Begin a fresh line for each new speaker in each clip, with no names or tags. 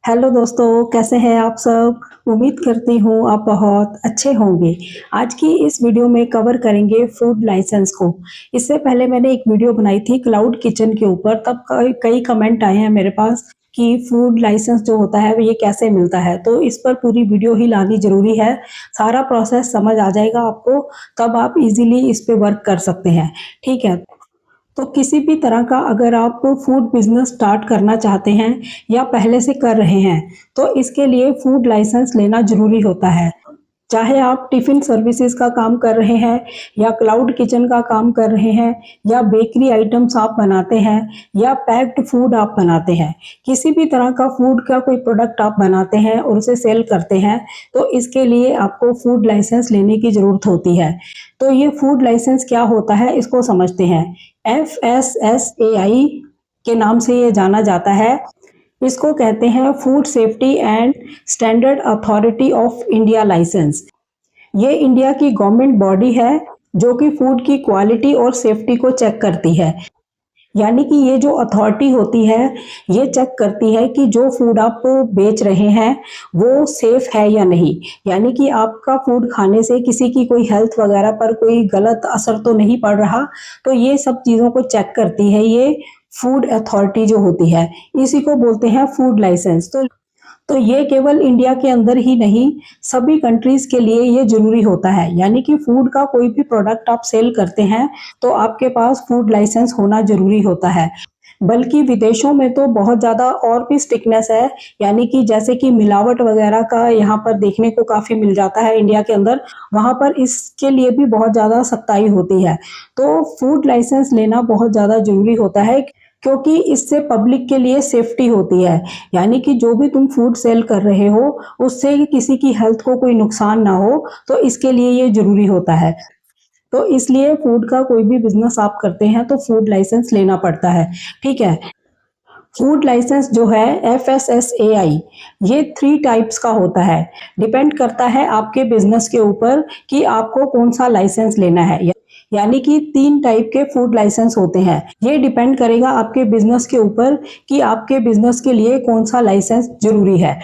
Hello दोस्तों, कैसे हैं आप सब? उम्मीद करती हूँ आप बहुत अच्छे होंगे। आज की इस वीडियो में कवर करेंगे फूड लाइसेंस को। इससे पहले मैंने एक वीडियो बनाई थी क्लाउड किचन के ऊपर, तब कई कई कमेंट आए हैं मेरे पास कि फूड लाइसेंस जो होता है वो ये कैसे मिलता है, तो इस पर पूरी वीडियो ही लानी ज़रूरी है। सारा प्रोसेस समझ आ जाएगा आपको, तब आप इज़िली इस पे वर्क कर सकते हैं, ठीक है? तो किसी भी तरह का अगर आप फूड बिजनेस स्टार्ट करना चाहते हैं या पहले से कर रहे हैं, तो इसके लिए फूड लाइसेंस लेना ज़रूरी होता है। चाहे आप टिफ़िन सर्विसेज़ का काम कर रहे हैं या क्लाउड किचन का काम कर रहे हैं या बेकरी आइटम्स आप बनाते हैं या पैक्ड फूड आप बनाते हैं, किसी भी तरह का फूड का कोई प्रोडक्ट आप बनाते हैं और उसे सेल करते हैं, तो इसके लिए आपको फूड लाइसेंस लेने की ज़रूरत होती है। तो ये फूड लाइसेंस क्या होता है, इसको समझते हैं। FSSAI के नाम से ये जाना जाता है। इसको कहते हैं food safety and standard authority of India licence. ये इंडिया की गवर्नमेंट बॉडी है जो कि फूड की क्वालिटी और सेफ्टी को चेक करती है। यानी कि ये जो अथॉरिटी होती है, ये चेक करती है कि जो फूड आप बेच रहे हैं वो सेफ है या नहीं। यानी कि आपका फूड खाने से किसी की कोई हेल्थ वगैरह पर कोई गलत असर तो नहीं पड़ रहा। तो ये सब चीज़ों को चेक करती है ये फूड अथॉरिटी जो होती है, इसी को बोलते हैं फूड लाइसेंस। तो ये केवल इंडिया के अंदर ही नहीं, सभी कंट्रीज के लिए ये जरूरी होता है। यानी कि फूड का कोई भी प्रोडक्ट आप सेल करते हैं तो आपके पास फूड लाइसेंस होना जरूरी होता है। बल्कि विदेशों में तो बहुत ज़्यादा और भी स्ट्रिक्टनेस है। यानी कि जैसे कि मिलावट वगैरह का यहाँ पर देखने को काफ़ी मिल जाता है इंडिया के अंदर, वहाँ पर इसके लिए भी बहुत ज़्यादा सख्ताई होती है। तो फूड लाइसेंस लेना बहुत ज़्यादा ज़रूरी होता है, क्योंकि इससे पब्लिक के लिए सेफ्टी होती है। यानी कि जो भी तुम फूड सेल कर रहे हो, उससे किसी की हेल्थ को कोई नुकसान ना हो, तो इसके लिए ये ज़रूरी होता है। तो इसलिए फूड का कोई भी बिज़नेस आप करते हैं तो फूड लाइसेंस लेना पड़ता है, ठीक है? फूड लाइसेंस जो है FSSAI, ये 3 टाइप्स का होता है। डिपेंड करता है आपके बिज़नेस के ऊपर कि आपको कौन-सा लाइसेंस लेना है। यानी कि 3 टाइप के फूड लाइसेंस होते हैं। ये डिपेंड करेगा आपके बिज़नेस के ऊपर कि आपके बिज़नेस के लिए कौन-सा लाइसेंस ज़रूरी है।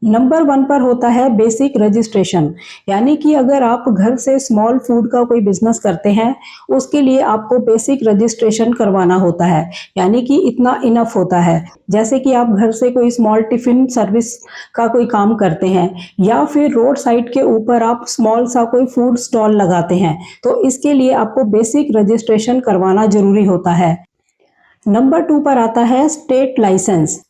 नंबर 1 पर होता है बेसिक रजिस्ट्रेशन। यानी कि अगर आप घर से स्मॉल फूड का कोई बिजनेस करते हैं, उसके लिए आपको बेसिक रजिस्ट्रेशन करवाना होता है। यानी कि इतना इनफ होता है। जैसे कि आप घर से कोई स्मॉल टिफिन सर्विस का कोई काम करते हैं या फिर रोड साइड के ऊपर आप स्मॉल सा कोई फूड स्टॉल लगाते हैं, तो इसके लिए आपको बेसिक रजिस्ट्रेशन करवाना जरूरी होता है। नंबर 2 पर आता है स्टेट लाइसेंस।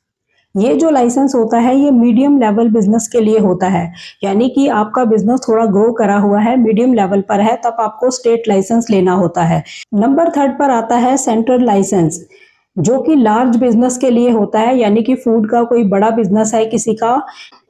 ये जो लाइसेंस होता है ये मीडियम लेवल बिजनेस के लिए होता है। यानी कि आपका बिजनेस थोड़ा ग्रो करा हुआ है, मीडियम लेवल पर है, तब आपको स्टेट लाइसेंस लेना होता है। नंबर 3 पर आता है सेंट्रल लाइसेंस, जो कि लार्ज बिजनेस के लिए होता है। यानी कि फूड का कोई बड़ा बिजनेस है किसी का,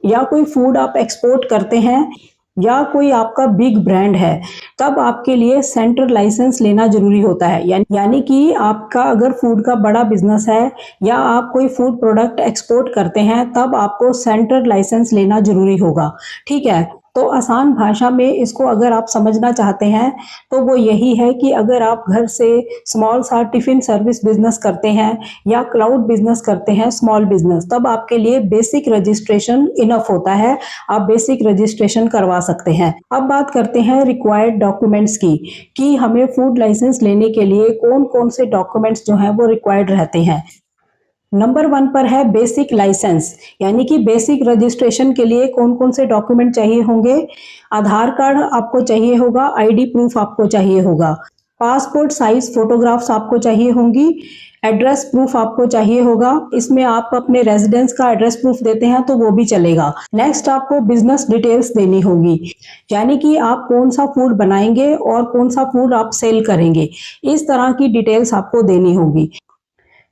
या कोई फूड आप एक्सपोर्ट करते हैं, या कोई आपका बिग ब्रांड है, तब आपके लिए सेंट्रल लाइसेंस लेना जरूरी होता है। यानी कि आपका अगर फूड का बड़ा बिजनेस है या आप कोई फूड प्रोडक्ट एक्सपोर्ट करते हैं, तब आपको सेंट्रल लाइसेंस लेना जरूरी होगा, ठीक है? तो आसान भाषा में इसको अगर आप समझना चाहते हैं तो वो यही है कि अगर आप घर से स्मॉल सा टिफिन सर्विस बिजनेस करते हैं या क्लाउड बिजनेस करते हैं, स्मॉल बिजनेस, तब आपके लिए बेसिक रजिस्ट्रेशन इनफ होता है। आप बेसिक रजिस्ट्रेशन करवा सकते हैं। अब बात करते हैं रिक्वायर्ड डॉक्यूमेंट्स की, कि हमें फूड लाइसेंस लेने के लिए कौन कौन से डॉक्यूमेंट्स जो हैं वो रिक्वायर्ड रहते हैं। नंबर 1 पर है बेसिक लाइसेंस। यानी कि बेसिक रजिस्ट्रेशन के लिए कौन कौन से डॉक्यूमेंट चाहिए होंगे? आधार कार्ड आपको चाहिए होगा, आईडी प्रूफ आपको चाहिए होगा, पासपोर्ट साइज फोटोग्राफ्स आपको चाहिए होंगी, एड्रेस प्रूफ आपको चाहिए होगा। इसमें आप अपने रेजिडेंस का एड्रेस प्रूफ देते हैं तो वो भी चलेगा। नेक्स्ट आपको बिजनेस डिटेल्स देनी होगी, यानी कि आप कौन सा फूड बनाएंगे और कौन सा फूड आप सेल करेंगे, इस तरह की डिटेल्स आपको देनी होगी।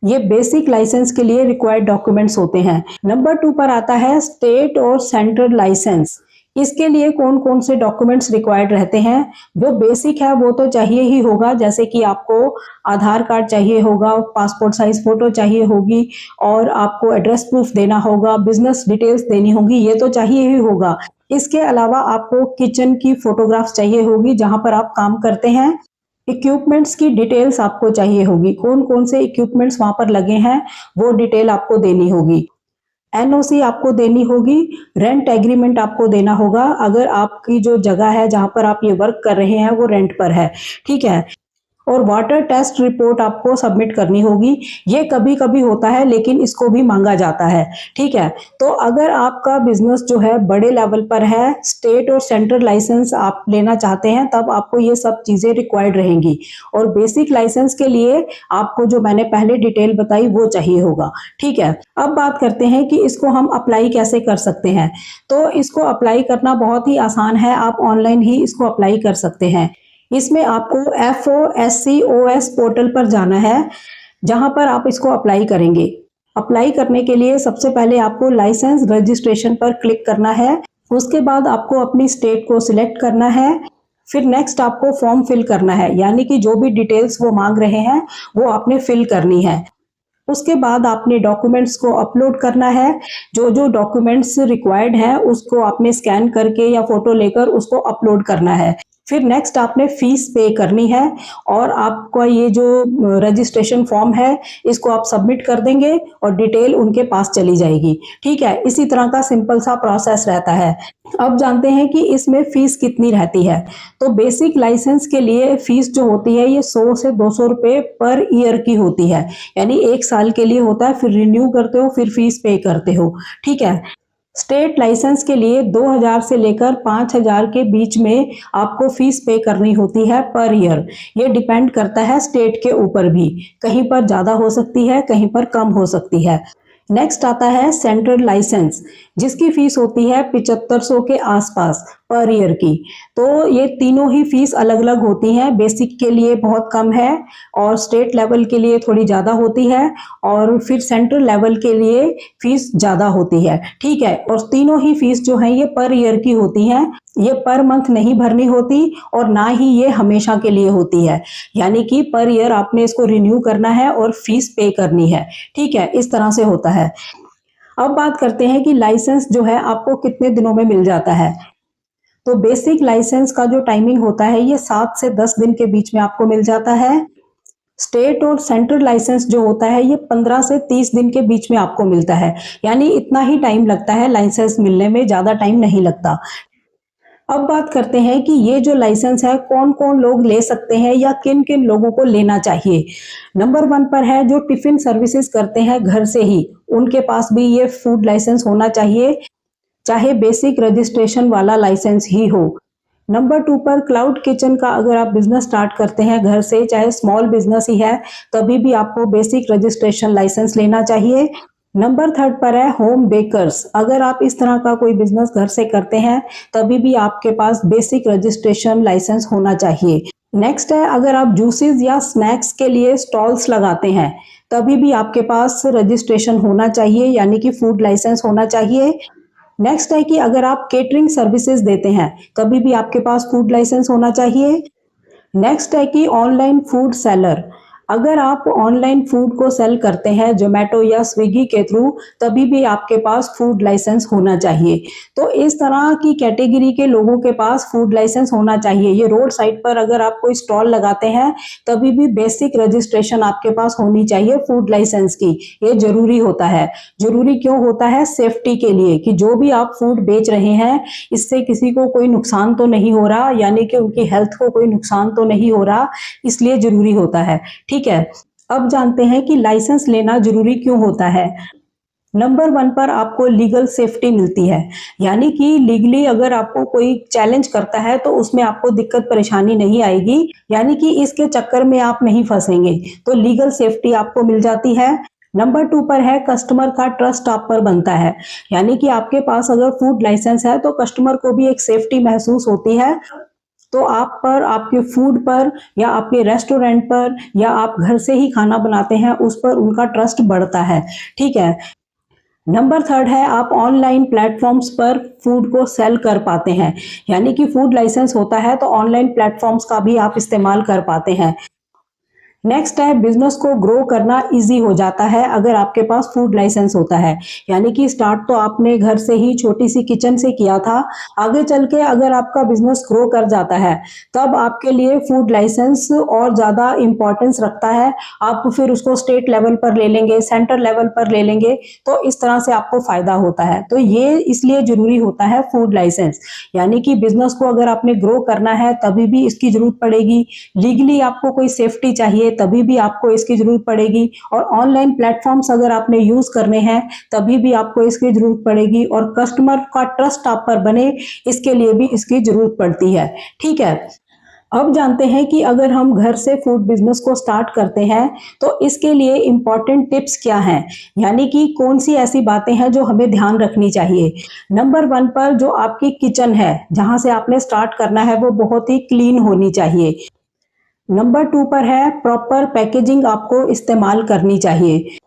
ये बेसिक लाइसेंस के लिए रिक्वायर्ड डॉक्यूमेंट्स होते हैं। नंबर 2 पर आता है स्टेट और सेंट्रल लाइसेंस। इसके लिए कौन कौन से डॉक्यूमेंट्स रिक्वायर्ड रहते हैं? जो बेसिक है वो तो चाहिए ही होगा, जैसे कि आपको आधार कार्ड चाहिए होगा, पासपोर्ट साइज फोटो चाहिए होगी, और आपको एड्रेस प्रूफ देना होगा, बिजनेस डिटेल्स देनी होगी, ये तो चाहिए ही होगा। इसके अलावा आपको किचन की फोटोग्राफ्स चाहिए होगी जहां पर आप काम करते हैं। इक्विपमेंट्स की डिटेल्स आपको चाहिए होगी, कौन कौन से इक्विपमेंट्स वहां पर लगे हैं वो डिटेल आपको देनी होगी। एनओसी आपको देनी होगी, रेंट एग्रीमेंट आपको देना होगा अगर आपकी जो जगह है जहां पर आप ये वर्क कर रहे हैं वो रेंट पर है, ठीक है। और वाटर टेस्ट रिपोर्ट आपको सबमिट करनी होगी। ये कभी कभी होता है लेकिन इसको भी मांगा जाता है, ठीक है। तो अगर आपका बिजनेस जो है बड़े लेवल पर है, स्टेट और सेंट्रल लाइसेंस आप लेना चाहते हैं, तब आपको ये सब चीजें रिक्वायर्ड रहेंगी। और बेसिक लाइसेंस के लिए आपको जो मैंने पहले डिटेल बताई वो चाहिए होगा, ठीक है। अब बात करते हैं कि इसको हम अप्लाई कैसे कर सकते हैं। तो इसको अप्लाई करना बहुत ही आसान है, आप ऑनलाइन ही इसको अप्लाई कर सकते हैं। इसमें आपको FOSCOS पोर्टल पर जाना है, जहां पर आप इसको अप्लाई करेंगे। अप्लाई करने के लिए सबसे पहले आपको लाइसेंस रजिस्ट्रेशन पर क्लिक करना है। उसके बाद आपको अपनी स्टेट को सिलेक्ट करना है। फिर नेक्स्ट आपको फॉर्म फिल करना है, यानी कि जो भी डिटेल्स वो मांग रहे हैं वो आपने फिल करनी है। उसके बाद आपने डॉक्यूमेंट्स को अपलोड करना है। जो जो डॉक्यूमेंट्स रिक्वायर्ड है उसको आपने स्कैन करके या फोटो लेकर उसको अपलोड करना है। फिर नेक्स्ट आपने फीस पे करनी है और आपका ये जो रजिस्ट्रेशन फॉर्म है इसको आप सबमिट कर देंगे और डिटेल उनके पास चली जाएगी, ठीक है। इसी तरह का सिंपल सा प्रोसेस रहता है। अब जानते हैं कि इसमें फीस कितनी रहती है। तो बेसिक लाइसेंस के लिए फीस जो होती है ये 100 से 200 रुपए पर ईयर की होती है, यानी 1 साल के लिए होता है। फिर रिन्यू करते हो, फिर फीस पे करते हो, ठीक है। स्टेट लाइसेंस के लिए 2000 से लेकर 5000 के बीच में आपको फीस पे करनी होती है पर ईयर। ये डिपेंड करता है स्टेट के ऊपर भी, कहीं पर ज़्यादा हो सकती है, कहीं पर कम हो सकती है। नेक्स्ट आता है सेंट्रल लाइसेंस, जिसकी फीस होती है 7500 के आसपास पर ईयर की। तो ये तीनों ही फीस अलग अलग होती हैं। बेसिक के लिए बहुत कम है और स्टेट लेवल के लिए थोड़ी ज़्यादा होती है और फिर सेंट्रल लेवल के लिए फीस ज़्यादा होती है, ठीक है। और तीनों ही फीस जो है ये पर ईयर की होती हैं। ये पर मंथ नहीं भरनी होती और ना ही ये हमेशा के लिए होती है, यानी कि पर ईयर आपने इसको रिन्यू करना है और फीस पे करनी है, ठीक है। इस तरह से होता है। अब बात करते हैं कि लाइसेंस जो है आपको कितने दिनों में मिल जाता है। तो बेसिक लाइसेंस का जो टाइमिंग होता है ये 7 से 10 दिन के बीच में आपको मिल जाता है। स्टेट और सेंट्रल लाइसेंस जो होता है ये 15 से 30 दिन के बीच में आपको मिलता है, यानी इतना ही टाइम लगता है लाइसेंस मिलने में, ज़्यादा टाइम नहीं लगता। अब बात करते हैं कि ये जो लाइसेंस है कौन कौन लोग ले सकते हैं या किन किन लोगों को लेना चाहिए। नंबर 1 पर है जो टिफिन सर्विसेज करते हैं घर से ही, उनके पास भी ये फूड लाइसेंस होना चाहिए, चाहे बेसिक रजिस्ट्रेशन वाला लाइसेंस ही हो। नंबर 2 पर क्लाउड किचन का अगर आप बिजनेस स्टार्ट करते हैं घर से, चाहे स्मॉल बिजनेस ही है, तभी भी आपको बेसिक रजिस्ट्रेशन लाइसेंस लेना चाहिए। नंबर 3 पर है होम बेकर्स, अगर आप इस तरह का कोई बिजनेस घर से करते हैं तभी भी आपके पास बेसिक रजिस्ट्रेशन लाइसेंस होना चाहिए। नेक्स्ट है अगर आप जूसेस या स्नैक्स के लिए स्टॉल्स लगाते हैं तभी भी आपके पास रजिस्ट्रेशन होना चाहिए, यानी कि फूड लाइसेंस होना चाहिए। नेक्स्ट है कि अगर आप केटरिंग सर्विसेज देते हैं तभी भी आपके पास फूड लाइसेंस होना चाहिए। नेक्स्ट है कि ऑनलाइन फूड सेलर, अगर आप ऑनलाइन फूड को सेल करते हैं जोमेटो या स्विगी के थ्रू तभी भी आपके पास फूड लाइसेंस होना चाहिए। तो इस तरह की कैटेगरी के लोगों के पास फूड लाइसेंस होना चाहिए। ये रोड साइड पर अगर आप कोई स्टॉल लगाते हैं तभी भी बेसिक रजिस्ट्रेशन आपके पास होनी चाहिए फूड लाइसेंस की, ये जरूरी होता है। जरूरी क्यों होता है? सेफ्टी के लिए, कि जो भी आप फूड बेच रहे हैं इससे किसी को कोई नुकसान तो नहीं हो रहा, यानी कि उनकी हेल्थ को कोई नुकसान तो नहीं हो रहा, इसलिए जरूरी होता है, ठीक है। अब जानते हैं कि लाइसेंस लेना जरूरी क्यों होता है। नंबर 1 पर आपको लीगल सेफ्टी मिलती है, यानी कि लीगली अगर आपको कोई चैलेंज करता है तो उसमें आपको दिक्कत परेशानी नहीं आएगी, यानी कि इसके चक्कर में आप नहीं फंसेंगे, तो लीगल सेफ्टी आपको मिल जाती है। नंबर 2 पर है कस्टमर का ट्रस्ट आप पर बनता है, यानी कि आपके पास अगर फूड लाइसेंस है तो कस्टमर को भी एक सेफ्टी महसूस होती है, तो आप पर, आपके फूड पर या आपके रेस्टोरेंट पर या आप घर से ही खाना बनाते हैं उस पर उनका ट्रस्ट बढ़ता है, ठीक है। नंबर 3 है आप ऑनलाइन प्लेटफॉर्म्स पर फूड को सेल कर पाते हैं, यानी कि फूड लाइसेंस होता है तो ऑनलाइन प्लेटफॉर्म्स का भी आप इस्तेमाल कर पाते हैं। नेक्स्ट है, बिजनेस को ग्रो करना इजी हो जाता है अगर आपके पास फूड लाइसेंस होता है। यानी कि स्टार्ट तो आपने घर से ही छोटी सी किचन से किया था, आगे चल के अगर आपका बिजनेस ग्रो कर जाता है तब आपके लिए फूड लाइसेंस और ज़्यादा इम्पोर्टेंस रखता है। आप फिर उसको स्टेट लेवल पर ले लेंगे, सेंटर लेवल पर ले लेंगे, तो इस तरह से आपको फायदा होता है। तो ये इसलिए जरूरी होता है फूड लाइसेंस। यानी कि बिजनेस को अगर आपने ग्रो करना है तभी भी इसकी जरूरत पड़ेगी, लीगली आपको कोई सेफ्टी चाहिए तभी भी आपको इसकी जरूरत पड़ेगी, और ऑनलाइन प्लेटफॉर्म्स अगर आपने यूज करने हैं तभी भी आपको इसकी जरूरत पड़ेगी, और कस्टमर का ट्रस्ट आप पर बने इसके लिए भी इसकी जरूरत पड़ती है। ठीक है, अब जानते हैं कि अगर हम घर से फूड बिजनेस को स्टार्ट करते हैं तो इसके लिए इंपॉर्टेंट टिप्स क्या हैं, यानी कि कौन सी ऐसी बातें हैं जो हमें ध्यान रखनी चाहिए। नंबर 1 पर जो आपकी किचन है जहां से आपने स्टार्ट करना है वो बहुत ही क्लीन होनी चाहिए। नंबर 2 पर है प्रॉपर पैकेजिंग आपको इस्तेमाल करनी चाहिए।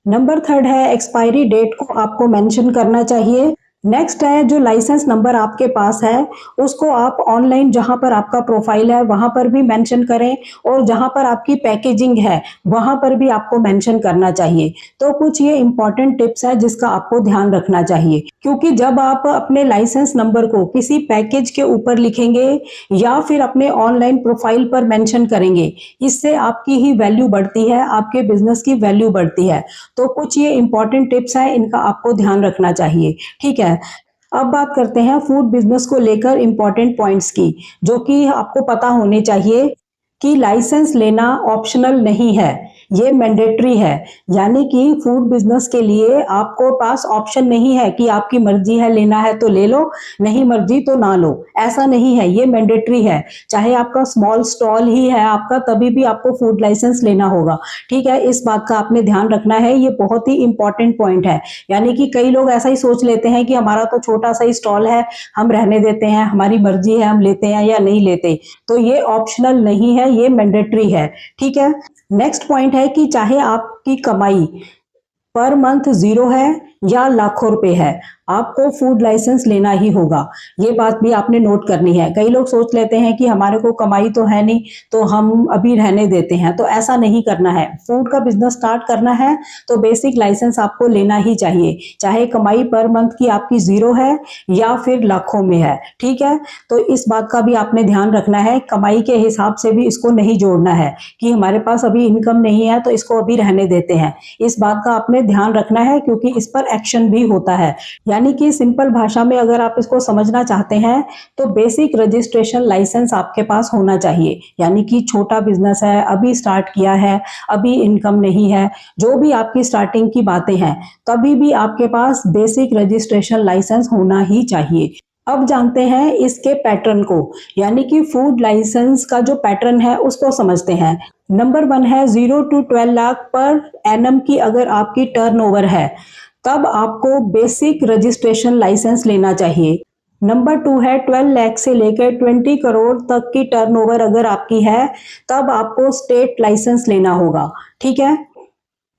नंबर 3 है एक्सपायरी डेट को आपको मेंशन करना चाहिए। नेक्स्ट है जो लाइसेंस नंबर आपके पास है उसको आप ऑनलाइन जहां पर आपका प्रोफाइल है वहां पर भी मेंशन करें, और जहां पर आपकी पैकेजिंग है वहां पर भी आपको मेंशन करना चाहिए। तो कुछ ये इंपॉर्टेंट टिप्स है जिसका आपको ध्यान रखना चाहिए, क्योंकि जब आप अपने लाइसेंस नंबर को किसी पैकेज के ऊपर लिखेंगे या फिर अपने ऑनलाइन प्रोफाइल पर मेंशन करेंगे, इससे आपकी ही वैल्यू बढ़ती है, आपके बिजनेस की वैल्यू बढ़ती है। तो कुछ ये इंपॉर्टेंट टिप्स हैं, इनका आपको ध्यान रखना चाहिए। ठीक है, अब बात करते हैं फूड बिजनेस को लेकर इंपॉर्टेंट पॉइंट्स की, जो कि आपको पता होने चाहिए कि लाइसेंस लेना ऑप्शनल नहीं है, ये मैंडेटरी है। यानी कि फूड बिजनेस के लिए आपको पास ऑप्शन नहीं है कि आपकी मर्जी है लेना है तो ले लो, नहीं मर्जी तो ना लो, ऐसा नहीं है, ये मैंडेटरी है। चाहे आपका स्मॉल स्टॉल ही है आपका, तभी भी आपको फूड लाइसेंस लेना होगा। ठीक है, इस बात का आपने ध्यान रखना है, ये बहुत ही इंपॉर्टेंट पॉइंट है। यानी कि कई लोग ऐसा ही सोच लेते हैं कि हमारा तो छोटा सा ही स्टॉल है, हम रहने देते हैं, हमारी मर्जी है हम लेते हैं या नहीं लेते। तो ये ऑप्शनल नहीं है, ये मैंडेटरी है। ठीक है, नेक्स्ट पॉइंट है कि चाहे आपकी कमाई पर मंथ 0 है या लाखों रुपए है, आपको फूड लाइसेंस लेना ही होगा। ये बात भी आपने नोट करनी है। कई लोग सोच लेते हैं कि हमारे को कमाई तो है नहीं तो हम अभी रहने देते हैं, तो ऐसा नहीं करना है। फूड का बिजनेस स्टार्ट करना है तो बेसिक लाइसेंस आपको लेना ही चाहिए, चाहे कमाई पर मंथ की आपकी 0 है या फिर लाखों में है। ठीक है, तो इस बात का भी आपने ध्यान रखना है, कमाई के हिसाब से भी इसको नहीं जोड़ना है कि हमारे पास अभी इनकम नहीं है तो इसको अभी रहने देते हैं। इस बात का आपने ध्यान रखना है, क्योंकि इस पर एक्शन भी होता है। यानी कि सिंपल भाषा में अगर आप इसको समझना चाहते हैं तो बेसिक रजिस्ट्रेशन लाइसेंस आपके पास होना चाहिए। यानी कि छोटा बिजनेस है, अभी स्टार्ट किया है, अभी इनकम नहीं है, जो भी आपकी स्टार्टिंग की बातें हैं, तभी भी आपके पास बेसिक रजिस्ट्रेशन लाइसेंस होना ही चाहिए। अब जानते हैं इसके पैटर्न को, यानी कि फूड लाइसेंस का जो पैटर्न है उसको समझते हैं। नंबर 1 है 0 to 12 लाख पर एनम की अगर आपकी टर्नओवर है तब आपको बेसिक रजिस्ट्रेशन लाइसेंस लेना चाहिए। नंबर 2 है 12 लाख से लेकर 20 करोड़ तक की टर्नओवर अगर आपकी है तब आपको स्टेट लाइसेंस लेना होगा। ठीक है,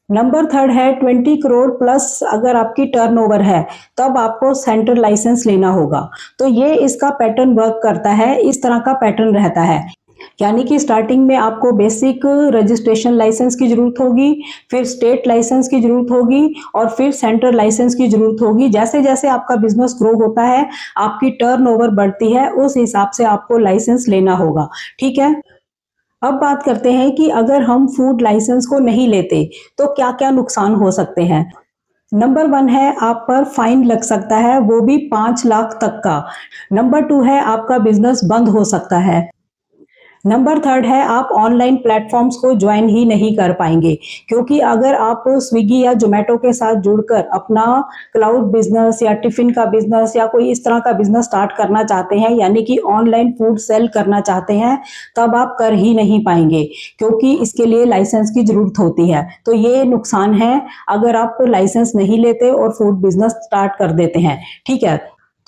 नंबर 3 है 20 करोड़ प्लस अगर आपकी टर्नओवर है तब आपको सेंट्रल लाइसेंस लेना होगा। तो ये इसका पैटर्न वर्क करता है, इस तरह का पैटर्न रहता है। यानी कि स्टार्टिंग में आपको बेसिक रजिस्ट्रेशन लाइसेंस की जरूरत होगी, फिर स्टेट लाइसेंस की जरूरत होगी, और फिर सेंट्रल लाइसेंस की जरूरत होगी। जैसे जैसे आपका बिजनेस ग्रो होता है, आपकी टर्नओवर बढ़ती है, उस हिसाब से आपको लाइसेंस लेना होगा। ठीक है, अब बात करते हैं कि अगर हम फूड लाइसेंस को नहीं लेते तो क्या क्या नुकसान हो सकते हैं। नंबर 1 है आप पर फाइन लग सकता है, वो भी 5 लाख तक का। नंबर 2 है आपका बिजनेस बंद हो सकता है। नंबर 3 है आप ऑनलाइन प्लेटफॉर्म्स को ज्वाइन ही नहीं कर पाएंगे, क्योंकि अगर आप स्विगी या जोमेटो के साथ जुड़कर अपना क्लाउड बिजनेस या टिफिन का बिजनेस या कोई इस तरह का बिजनेस स्टार्ट करना चाहते हैं, यानी कि ऑनलाइन फूड सेल करना चाहते हैं, तब आप कर ही नहीं पाएंगे, क्योंकि इसके लिए लाइसेंस की जरूरत होती है। तो ये नुकसान है अगर आप लाइसेंस नहीं लेते और फूड बिजनेस स्टार्ट कर देते हैं। ठीक है,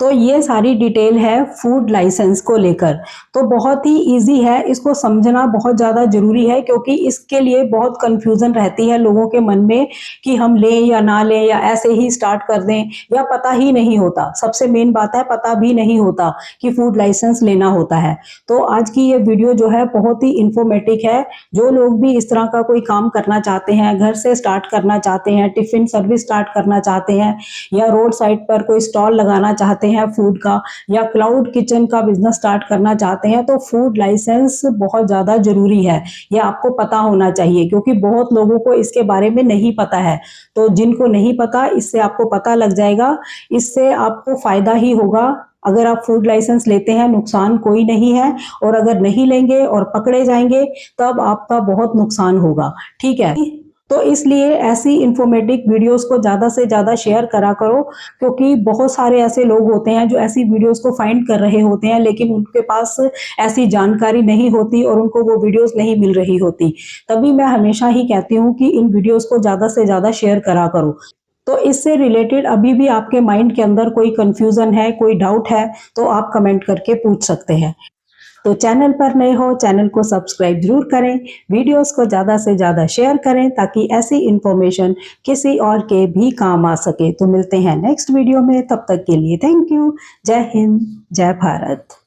तो ये सारी डिटेल है फूड लाइसेंस को लेकर। तो बहुत ही इजी है, इसको समझना बहुत ज़्यादा ज़रूरी है क्योंकि इसके लिए बहुत कन्फ्यूज़न रहती है लोगों के मन में कि हम लें या ना लें या ऐसे ही स्टार्ट कर दें, या पता ही नहीं होता। सबसे मेन बात है पता भी नहीं होता कि फूड लाइसेंस लेना होता है। तो आज की ये वीडियो जो है बहुत ही इंफॉर्मेटिव है। जो लोग भी इस तरह का कोई काम करना चाहते हैं, घर से स्टार्ट करना चाहते हैं, टिफ़िन सर्विस स्टार्ट करना चाहते हैं, या रोड साइड पर कोई स्टॉल लगाना चाहते हैं फूड का, या क्लाउड किचन का बिजनेस स्टार्ट करना चाहते हैं, तो फूड लाइसेंस बहुत ज़्यादा ज़रूरी है। ये आपको पता होना चाहिए क्योंकि बहुत लोगों को इसके बारे में नहीं पता है। तो जिनको नहीं पता, इससे आपको पता लग जाएगा, इससे आपको फ़ायदा ही होगा। अगर आप फूड लाइसेंस लेते हैं नुकसान कोई नहीं है, और अगर नहीं लेंगे और पकड़े जाएंगे तब आपका बहुत नुकसान होगा। ठीक है, तो इसलिए ऐसी इंफॉर्मेटिव वीडियोस को ज़्यादा से ज़्यादा शेयर करा करो क्योंकि बहुत सारे ऐसे लोग होते हैं जो ऐसी वीडियोस को फाइंड कर रहे होते हैं लेकिन उनके पास ऐसी जानकारी नहीं होती और उनको वो वीडियोस नहीं मिल रही होती। तभी मैं हमेशा ही कहती हूँ कि इन वीडियोस को ज़्यादा से ज़्यादा शेयर करा करो। तो इससे रिलेटेड अभी भी आपके माइंड के अंदर कोई कंफ्यूजन है, कोई डाउट है, तो आप कमेंट करके पूछ सकते हैं। तो चैनल पर नए हो, चैनल को सब्सक्राइब जरूर करें, वीडियोस को ज़्यादा से ज़्यादा शेयर करें ताकि ऐसी इंफॉर्मेशन किसी और के भी काम आ सके। तो मिलते हैं नेक्स्ट वीडियो में, तब तक के लिए थैंक यू। जय हिंद, जय भारत।